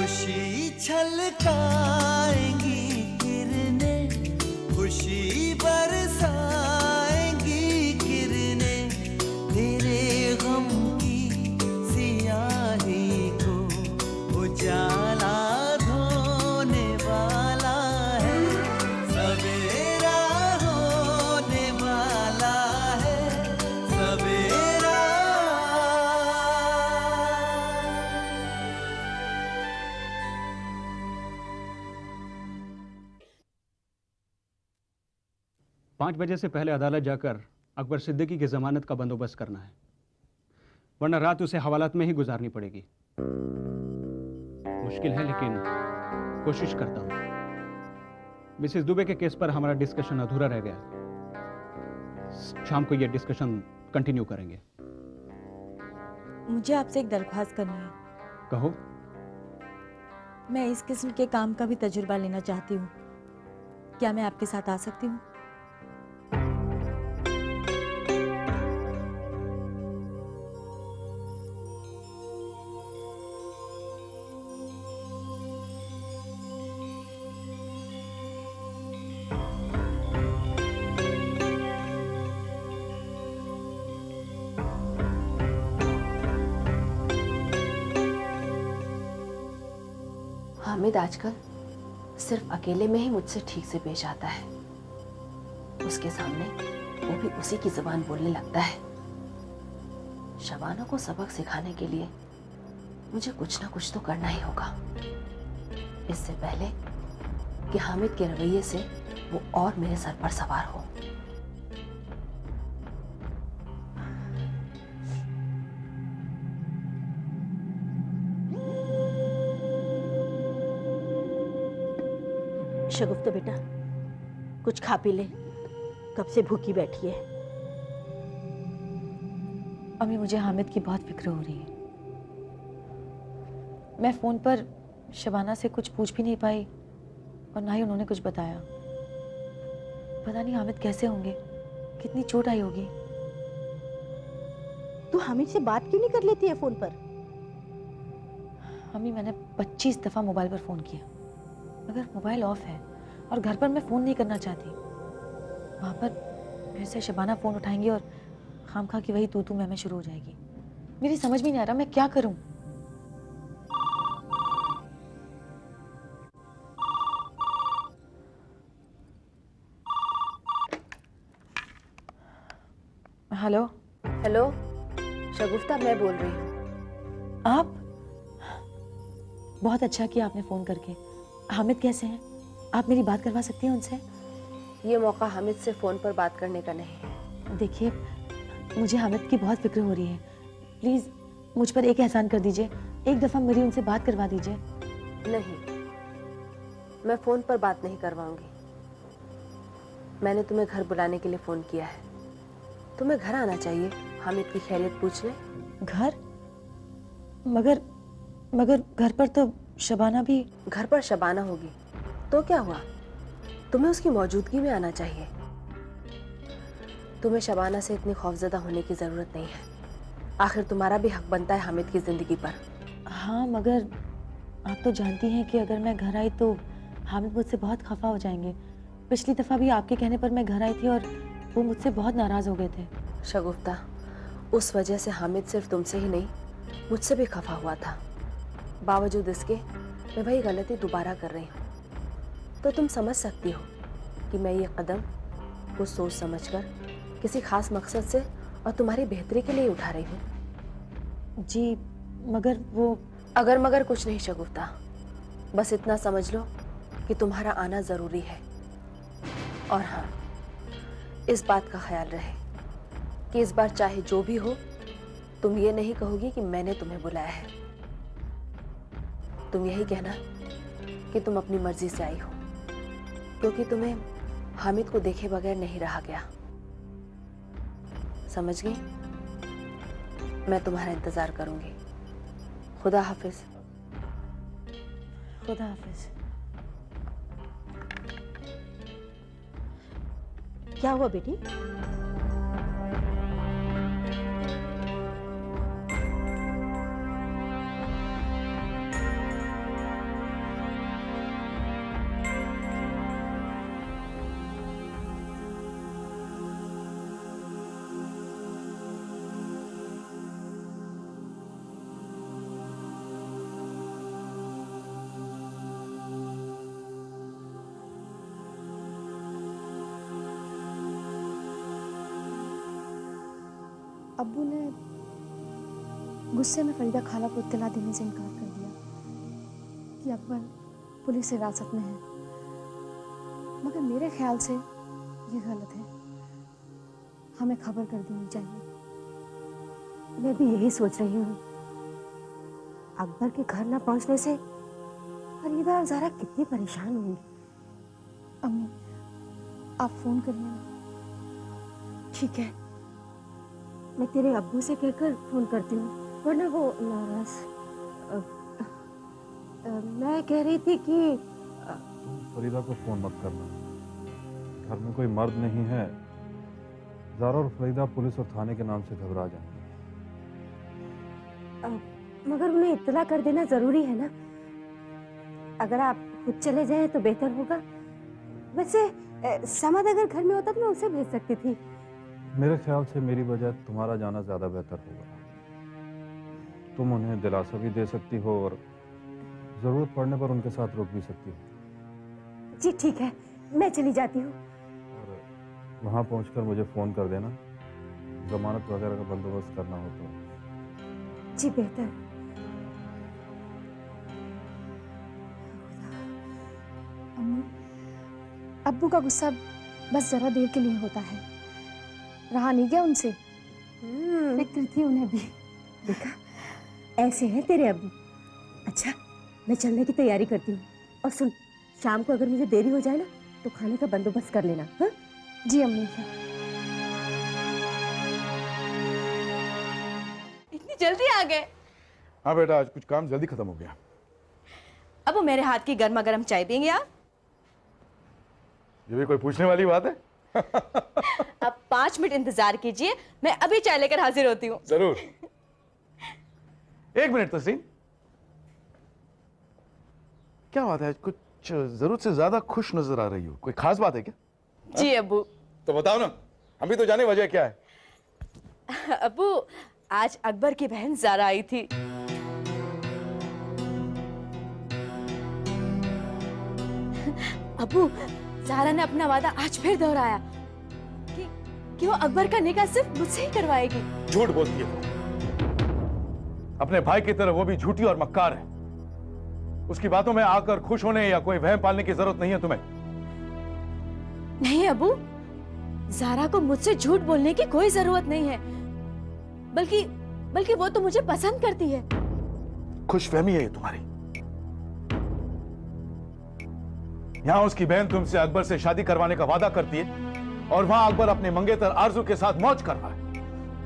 खुशी छलकाएंगी किरणें, खुशी बरसाएंगी किरणें, तेरे गम की सियाही को उजाला धोने वाला है, सवेरा होने वाला है, सवेरा। 5 बजे से पहले अदालत जाकर अकबर सिद्दीकी की जमानत का बंदोबस्त करना है, वरना रात उसे हवालात में ही गुजारनी पड़ेगी। मुश्किल है लेकिन कोशिश करता हूं। मिसेस दुबे के केस पर हमारा डिस्कशन अधूरा रह गया। शाम को यह डिस्कशन कंटिन्यू करेंगे। मुझे आपसे एक दरख्वास्त करनी है। कहो। मैं इस किस्म के काम का भी तजुर्बा लेना चाहती हूँ। क्या मैं आपके साथ आ सकती हूँ? हामिद आजकल सिर्फ अकेले में ही मुझसे ठीक से पेश आता है। उसके सामने वो भी उसी की जुबान बोलने लगता है। शबाना को सबक सिखाने के लिए मुझे कुछ ना कुछ तो करना ही होगा, इससे पहले कि हामिद के रवैये से वो और मेरे सर पर सवार हो। शगुफ्ता बेटा, कुछ खा पी ले, कब से भूखी बैठी है। अम्मी, मुझे हामिद की बहुत फिक्र हो रही है। मैं फ़ोन पर शबाना से कुछ पूछ भी नहीं पाई और ना ही उन्होंने कुछ बताया। पता नहीं हामिद कैसे होंगे, कितनी चोट आई होगी। तू हामिद से बात क्यों नहीं कर लेती है फोन पर? अम्मी, मैंने 25 दफ़ा मोबाइल पर फ़ोन किया मगर मोबाइल ऑफ है और घर पर मैं फ़ोन नहीं करना चाहती। वहाँ पर फिर से शबाना फ़ोन उठाएंगी और खामखा की वही तू मैं शुरू हो जाएगी। मेरी समझ में नहीं आ रहा मैं क्या करूँ। हेलो। हेलो शगुफ्ता, मैं बोल रही हूँ। आप? बहुत अच्छा किया आपने फ़ोन करके। हामिद कैसे हैं? आप मेरी बात करवा सकती हैं उनसे? ये मौका हामिद से फ़ोन पर बात करने का नहीं है। देखिए, मुझे हामिद की बहुत फिक्र हो रही है। प्लीज़ मुझ पर एक एहसान कर दीजिए, एक दफ़ा मेरी उनसे बात करवा दीजिए। नहीं, मैं फ़ोन पर बात नहीं करवाऊंगी। मैंने तुम्हें घर बुलाने के लिए फ़ोन किया है। तुम्हें घर आना चाहिए, हामिद की खैरियत पूछने। घर? मगर घर पर तो शबाना भी। घर पर शबाना होगी तो क्या हुआ, तुम्हें उसकी मौजूदगी में आना चाहिए। तुम्हें शबाना से इतनी खौफजदा होने की ज़रूरत नहीं है। आखिर तुम्हारा भी हक बनता है हामिद की ज़िंदगी पर। हाँ, मगर आप तो जानती हैं कि अगर मैं घर आई तो हामिद मुझसे बहुत खफा हो जाएंगे। पिछली दफ़ा भी आपके कहने पर मैं घर आई थी और वो मुझसे बहुत नाराज़ हो गए थे। शगुफ्ता, उस वजह से हामिद सिर्फ तुमसे ही नहीं मुझसे भी खफा हुआ था। बावजूद इसके मैं वही गलती दोबारा कर रही हूँ। तो तुम समझ सकती हो कि मैं ये कदम कुछ सोच समझकर किसी खास मकसद से और तुम्हारी बेहतरी के लिए उठा रही हूँ। जी, मगर वो। अगर मगर कुछ नहीं शगुफ्ता, बस इतना समझ लो कि तुम्हारा आना ज़रूरी है। और हाँ, इस बात का ख्याल रहे कि इस बार चाहे जो भी हो, तुम ये नहीं कहोगी कि मैंने तुम्हें बुलाया है। तुम यही कहना कि तुम अपनी मर्जी से आई हो, क्योंकि तुम्हें हामिद को देखे बगैर नहीं रहा गया। समझ गई? मैं तुम्हारा इंतजार करूंगी। खुदा हाफिज। खुदा हाफिज। क्या हुआ बेटी? अब्बू ने गुस्से में फरीदा खाला को इत्तला देने से इनकार कर दिया कि अकबर पुलिस हिरासत में है, मगर मेरे ख्याल से ये गलत है। हमें खबर कर देनी चाहिए। मैं भी यही सोच रही हूँ। अकबर के घर न पहुंचने से फरीदा और ज़ारा कितनी परेशान होंगी। अम्मी, आप फोन करिए ना। ठीक है, मैं तेरे अब्बू से कहकर फोन करती हूँ, वरना वो नाराज। मैं कह रही थी कि फरीदा को फोन मत करना, घर में कोई मर्द नहीं है। ज़ारा और फरीदा पुलिस और थाने के नाम से घबरा जाएंगे। मगर उन्हें इत्तला कर देना जरूरी है ना। अगर आप खुद चले जाएं तो बेहतर होगा। वैसे समद अगर घर में होता तो मैं उसे भेज सकती थी। मेरे ख्याल से मेरी बजाय तुम्हारा जाना ज्यादा बेहतर होगा। तुम उन्हें दिलासा भी दे सकती हो और जरूरत पड़ने पर उनके साथ रुक भी सकती हो। जी ठीक है, मैं चली जाती हूँ। और वहां पहुंचकर मुझे फोन कर देना, जमानत वगैरह का बंदोबस्त करना हो तो। जी बेहतर। अम्मी, अब्बू का गुस्सा बस जरा देर के लिए होता है, रहा नहीं गया उनसे। फिक्र थी उन्हें भी। देखा, ऐसे हैं तेरे अब्बू। अच्छा, मैं चलने की तैयारी करती हूँ। और सुन, शाम को अगर मुझे देरी हो जाए ना तो खाने का बंदोबस्त कर लेना। हाँ जी अम्मी। इतनी जल्दी आ गए? हाँ बेटा, आज कुछ काम जल्दी खत्म हो गया। अब वो मेरे हाथ की गर्मा गर्म चाय पियेंगे आप? ये भी कोई पूछने वाली बात है? अब 5 मिनट इंतजार कीजिए, मैं अभी चाय लेकर हाजिर होती हूँ। जरूर। 1 मिनट तस्लीम, क्या बात है, आज कुछ जरूरत से ज्यादा खुश नजर आ रही हो, कोई खास बात है क्या? जी अब्बू। तो बताओ ना, हम भी तो जाने वजह क्या है। अब्बू, आज अकबर की बहन ज़ारा आई थी। अब्बू, ज़ारा ने अपना वादा आज फिर दोहराया कि वो अकबर का निकाह सिर्फ मुझसे ही करवाएगी। झूठ बोलती है वो। अपने भाई की तरह वो भी झूठी और मक्कार है। उसकी बातों में आकर खुश होने या कोई वहम पालने की जरूरत नहीं है तुम्हें। नहीं अब्बू, ज़ारा को मुझसे झूठ बोलने की कोई जरूरत नहीं है, बल्कि वो तो मुझे पसंद करती है। खुशफहमी है ये तुम्हारी। यहां उसकी बहन तुमसे अकबर से शादी करवाने का वादा करती है और वहां अकबर अपने मंगेतर आरजू के साथ मौज कर रहा है।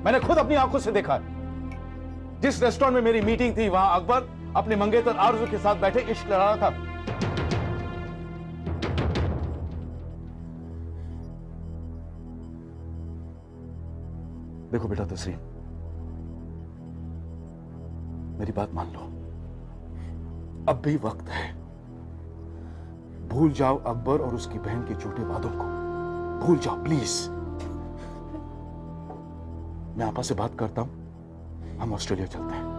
मैंने खुद अपनी आंखों से देखा है। जिस रेस्टोरेंट में मेरी मीटिंग थी वहां अकबर अपने मंगेतर आरजू के साथ बैठे इश्क लड़ा रहा था। देखो बेटा तस्रीन, मेरी बात मान लो, अब भी वक्त है। भूल जाओ अकबर और उसकी बहन के झूठे वादों को, भूल जाओ प्लीज। मैं आपा से बात करता हूं, हम ऑस्ट्रेलिया चलते हैं।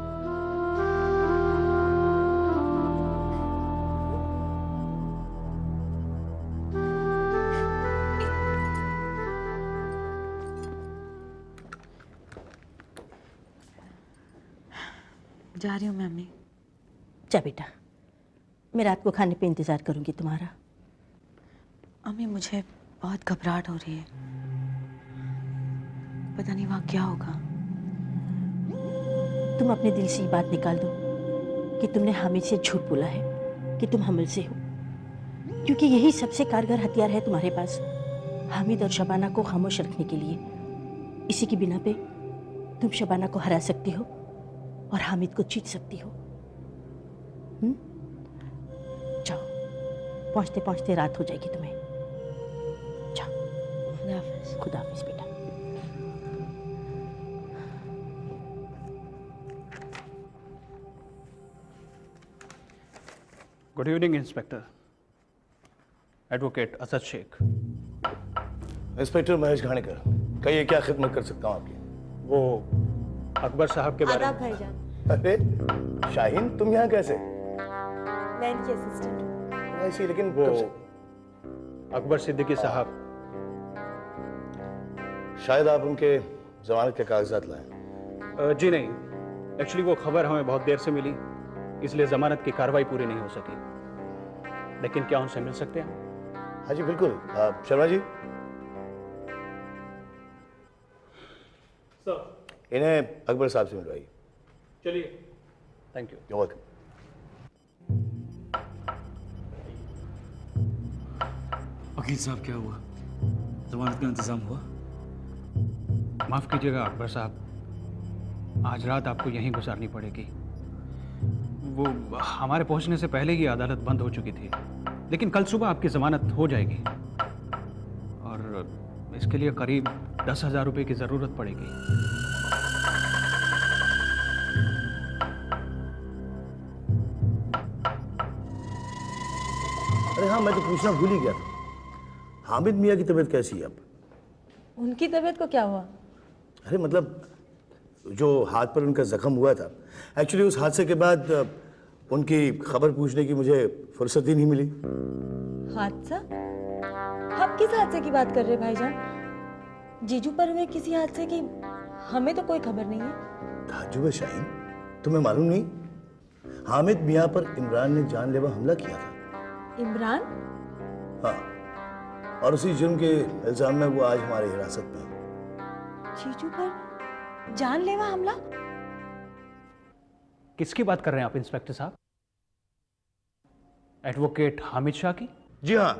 जा रही हूँ मैं अम्मी। जा बेटा, मैं रात को खाने पे इंतजार करूंगी तुम्हारा। अम्मी, मुझे बहुत घबराहट हो रही है, पता नहीं वहाँ क्या होगा। तुम अपने दिल से ये बात निकाल दो कि तुमने हामिद से झूठ बोला है कि तुम हमल से हो, क्योंकि यही सबसे कारगर हथियार है तुम्हारे पास हामिद और शबाना को खामोश रखने के लिए। इसी की बिना पे तुम शबाना को हरा सकती हो और हामिद को जीत सकती हो। जाओ, पहुंचते पहुंचते रात हो जाएगी तुम्हें। जाओ, खुदा हाफिज बेटा। Good evening inspector. Advocate Asad Sheikh. Inspector Mahesh Ghanekar, कहिए क्या खिदमत कर सकता हूँ आपकी? वो अकबर साहब के बारे में। भाईजान, अरे शाहीन, तुम यहाँ कैसे? मैं इनकी असिस्टेंट हूँ। ऐसी, लेकिन वो कब से? अकबर सिद्दीकी साहब। शायद आप उनके जमानत के कागजात लाएं। जी नहीं, एक्चुअली वो खबर हमें बहुत देर से मिली, इसलिए जमानत की कार्रवाई पूरी नहीं हो सकी। लेकिन क्या उनसे मिल सकते हैं? हाँ जी बिल्कुल। शर्मा जी, सर इन्हें अकबर साहब से मिलवाइए। चलिए, थैंक यू। You're welcome. वकील साहब, क्या हुआ? जमानत का इंतजाम हुआ? माफ कीजिएगा अकबर साहब, आज रात आपको यहीं गुजारनी पड़ेगी। वो हमारे पहुंचने से पहले ही अदालत बंद हो चुकी थी, लेकिन कल सुबह आपकी जमानत हो जाएगी और इसके लिए करीब 10,000 रुपये की ज़रूरत पड़ेगी। अरे हाँ, मैं तो पूछना भूल ही गया था, हामिद मियाँ की तबीयत कैसी है अब? उनकी तबीयत को क्या हुआ? अरे मतलब जो हाथ पर उनका जख्म हुआ था, एक्चुअली उस हादसे के बाद उनकी खबर पूछने की मुझे फुर्सत ही नहीं मिली। हादसा? आप किस हादसे की बात कर रहे हैं भाईजान? जीजू पर हुए किसी हादसे की हमें तो कोई खबर नहीं है। ताज्जुब है शाहीन, तुम्हें मालूम नहीं? हामिद मियाँ पर इमरान ने जानलेवा हमला किया था। इमरान? हाँ, और उसी जुर्म के इल्जाम में वो आज हमारी हिरासत में है। जीजू पर जानलेवा हमला? किसकी बात कर रहे हैं आप इंस्पेक्टर साहब? एडवोकेट हामिद शाह की? जी हाँ,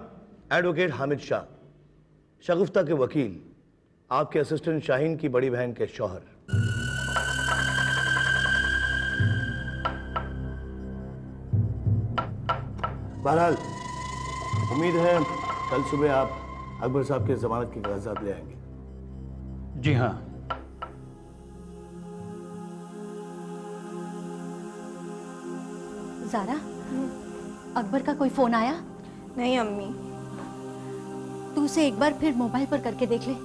एडवोकेट हामिद शाह, शगुफ्ता के वकील, आपके असिस्टेंट शाहीन की बड़ी बहन के शौहर। बहरहाल उम्मीद है कल सुबह आप अकबर साहब के जमानत के कागजात ले आएंगे। जी हाँ। ज़ारा, अकबर का कोई फोन आया? नहीं अम्मी। तू उसे एक बार फिर मोबाइल पर करके देख ले।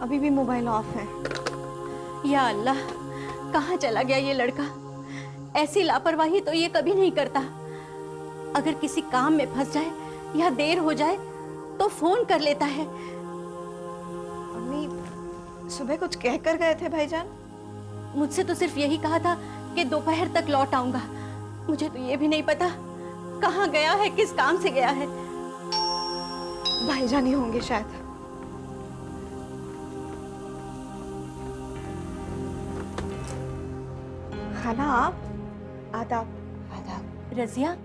अभी भी मोबाइल ऑफ है। या अल्लाह, कहाँ चला गया ये लड़का? ऐसी लापरवाही तो ये कभी नहीं करता। अगर किसी काम में फंस जाए या देर हो जाए तो फोन कर लेता है। अम्मी सुबह कुछ कह कर गए थे भाईजान? मुझसे तो सिर्फ यही कहा था कि दोपहर तक लौट आऊंगा। मुझे तो ये भी नहीं पता कहाँ गया है, किस काम से गया है। भाईजान ही होंगे शायद। खाला आप? आदाब। आदाब। रजिया,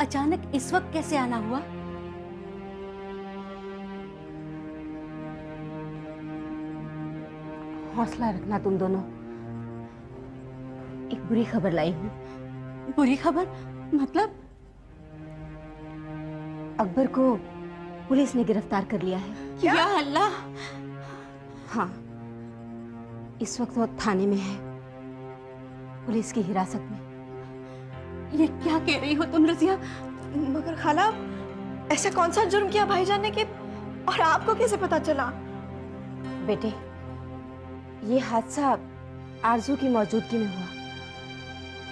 अचानक इस वक्त कैसे आना हुआ? हौसला रखना तुम दोनों, एक बुरी खबर लाई हूँ। बुरी खबर? मतलब? अकबर को पुलिस ने गिरफ्तार कर लिया है। या अल्लाह! हाँ, इस वक्त वो थाने में है, पुलिस की हिरासत में। ये क्या कह रही हो तुम रजिया? मगर खाला ऐसा कौन सा जुर्म किया भाईजान ने कि और आपको कैसे पता चला? बेटे, ये हादसा आरजू की मौजूदगी में हुआ।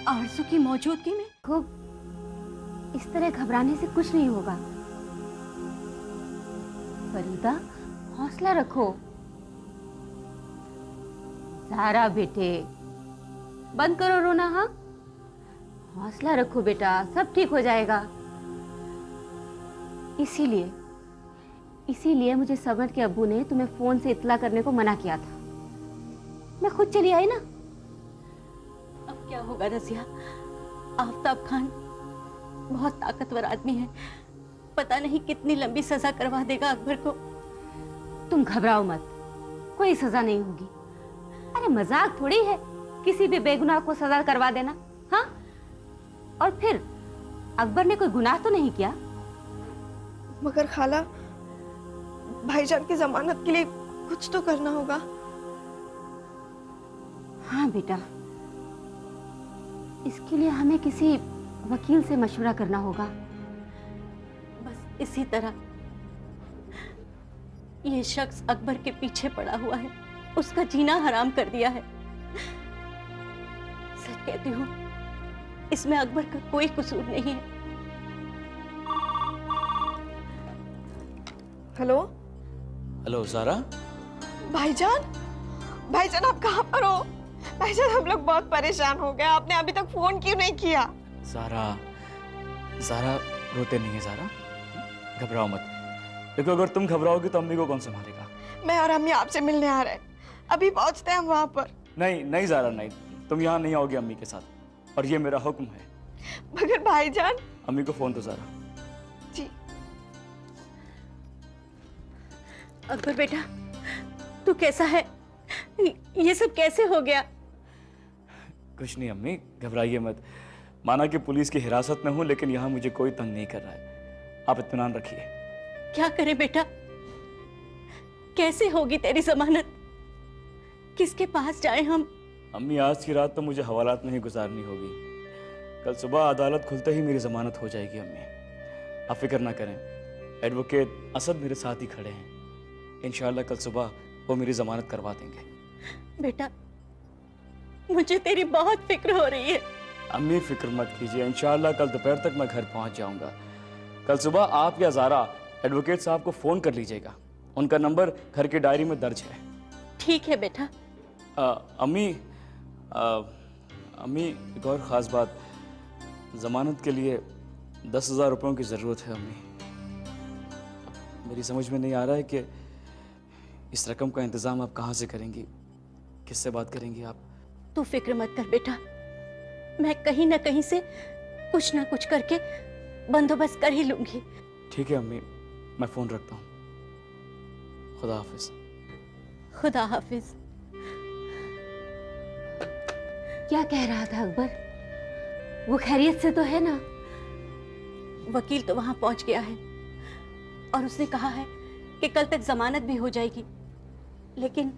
आरजू की मौजूदगी में? खूब इस तरह घबराने से कुछ नहीं होगा। फरीदा, हौसला रखो। सारा बेटे, बंद करो रोना। हाँ, हौसला रखो बेटा, सब ठीक हो जाएगा। इसीलिए मुझे समर के अब्बू ने तुम्हें फोन से इत्तला करने को मना किया था। मैं खुद चली आई ना। अब क्या होगा रजिया? आफ्ताब खान बहुत ताकतवर आदमी है, पता नहीं कितनी लंबी सजा करवा देगा अकबर को। तुम घबराओ मत, कोई सजा नहीं होगी। अरे मजाक थोड़ी है किसी भी बेगुनाह को सजा करवा देना। हाँ, और फिर अकबर ने कोई गुनाह तो नहीं किया। मगर खाला भाईजान की जमानत के लिए कुछ तो करना होगा। हाँ बेटा, इसके लिए हमें किसी वकील से मशवरा करना होगा। बस इसी तरह ये शख्स अकबर के पीछे पड़ा हुआ है। उसका जीना हराम कर दिया है। सच कहती हूँ, इसमें अकबर का कोई कसूर नहीं है। Hello hello Zara. भाईजान आप कहाँ पर हो? भाईजान हम लोग बहुत परेशान हो गए, आपने अभी तक फोन क्यों नहीं किया? ज़ारा रोते नहीं है ज़ारा, घबराओ मत। देखो अगर तुम घबराओगी तो अम्मी को कौन संभालेगा? मैं और अम्मी आपसे मिलने आ रहे हैं, अभी पहुंचते हैं हम वहां पर। नहीं ज़ारा नहीं, तुम यहाँ नहीं आओगी अम्मी के साथ, और ये मेरा हुक्म है। मगर भाईजान। अम्मी को फोन दो ज़ारा। जी। अकबर बेटा, तू कैसा है? ये सब कैसे हो गया? कुछ नहीं अम्मी, घबराइए मत। माना कि पुलिस की हिरासत में हूँ, लेकिन यहाँ मुझे कोई तंग नहीं कर रहा है। आप इत्मीनान रखिए। क्या करें बेटा? कैसे होगी तेरी जमानत? किसके पास जाएं हम? अम्मी आज की रात तो मुझे हवालात में ही गुजारनी होगी। कल सुबह अदालत खुलते ही मेरी जमानत हो जाएगी अम्मी, आप फिक्र ना करें। एडवोकेट असद मेरे साथ ही खड़े हैं, इंशाल्लाह कल सुबह वो मेरी जमानत करवा देंगे। बेटा, मुझे तेरी बहुत फिक्र हो रही है। अम्मी फिक्र मत कीजिए, इंशाल्लाह कल दोपहर तक मैं घर पहुंच जाऊंगा। कल सुबह आप या ज़ारा एडवोकेट साहब को फ़ोन कर लीजिएगा, उनका नंबर घर की डायरी में दर्ज है। ठीक है बेटा। अम्मी एक और ख़ास बात, ज़मानत के लिए 10,000 रुपयों की ज़रूरत है अम्मी। मेरी समझ में नहीं आ रहा है कि इस रकम का इंतज़ाम आप कहाँ से करेंगी, किससे बात करेंगी आप? तू फिक्र मत कर बेटा, मैं कहीं ना कहीं से कुछ ना कुछ करके बंदोबस्त कर ही लूंगी। ठीक है अम्मी, मैं फ़ोन रखता हूँ। खुदा हाफिज। खुदा हाफिज। क्या कह रहा था अकबर? वो खैरियत से तो है ना? वकील तो वहां पहुंच गया है और उसने कहा है कि कल तक जमानत भी हो जाएगी, लेकिन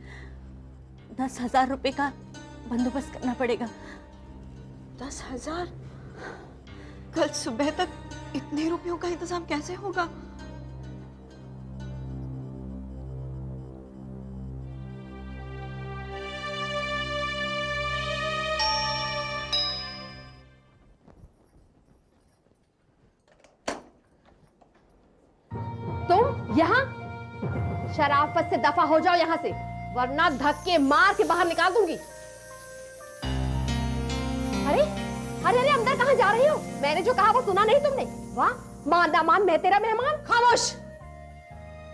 10,000 रुपए का बंदोबस्त करना पड़ेगा। 10,000? कल सुबह तक इतने रुपयों का इंतजाम कैसे होगा? तुम यहाँ? शराफत से दफा हो जाओ यहाँ से, वरना धक्के मार के बाहर निकाल दूंगी। अरे अरे अरे, अंदर कहाँ जा रही हो? मैंने जो कहा वो सुना नहीं तुमने? वाह, मान ना मान मैं तेरा मेहमान। खामोश,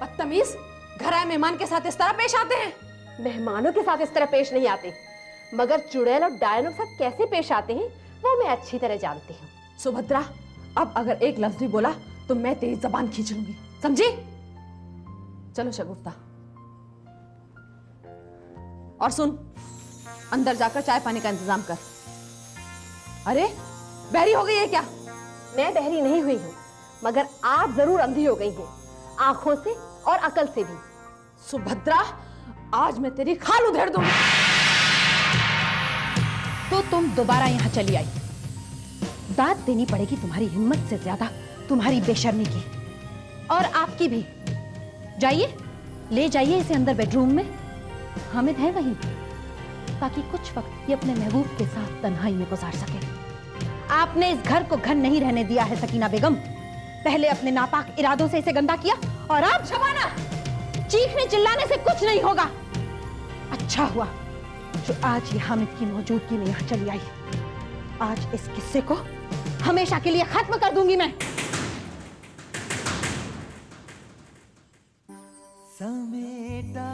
बदतमीज। घर आए मेहमान के साथ इस तरह पेश आते हैं? मेहमानों के साथ इस तरह पेश नहीं आते, मगर चुड़ैल और डायनों के साथ कैसे पेश आते हैं वो मैं अच्छी तरह जानती हूँ। सुभद्रा, अब अगर एक लफ्ज भी बोला तो मैं तेरी जबान खींच लूंगी, समझी? चलो शगुफ्ता, और सुन, अंदर जाकर चाय पानी का इंतजाम कर। अरे बहरी हो गई है क्या? मैं बहरी नहीं हुई हूँ, मगर आप जरूर अंधी हो गई हैं, आंखों से और अकल से भी। सुभद्रा, आज मैं तेरी खाल उधेड़ दूंगी। तो तुम दोबारा यहाँ चली आई। दाद देनी पड़ेगी तुम्हारी हिम्मत से ज्यादा तुम्हारी बेशर्मी की, और आपकी भी। जाइए, ले जाइए इसे अंदर बेडरूम में। हामिद है वहीं, ताकि कुछ वक्त ये अपने महबूब के साथ तन्हाई में गुजार सके। आपने इस घर को घर नहीं रहने दिया है सकीना बेगम। पहले अपने नापाक इरादों से इसे गंदा किया, और अब शबाना, चीखने चिल्लाने से कुछ नहीं होगा। अच्छा हुआ जो आज ये हामिद की मौजूदगी में यहाँ चली आई। आज इस किस्से को हमेशा के लिए खत्म कर दूंगी मैं। समेटा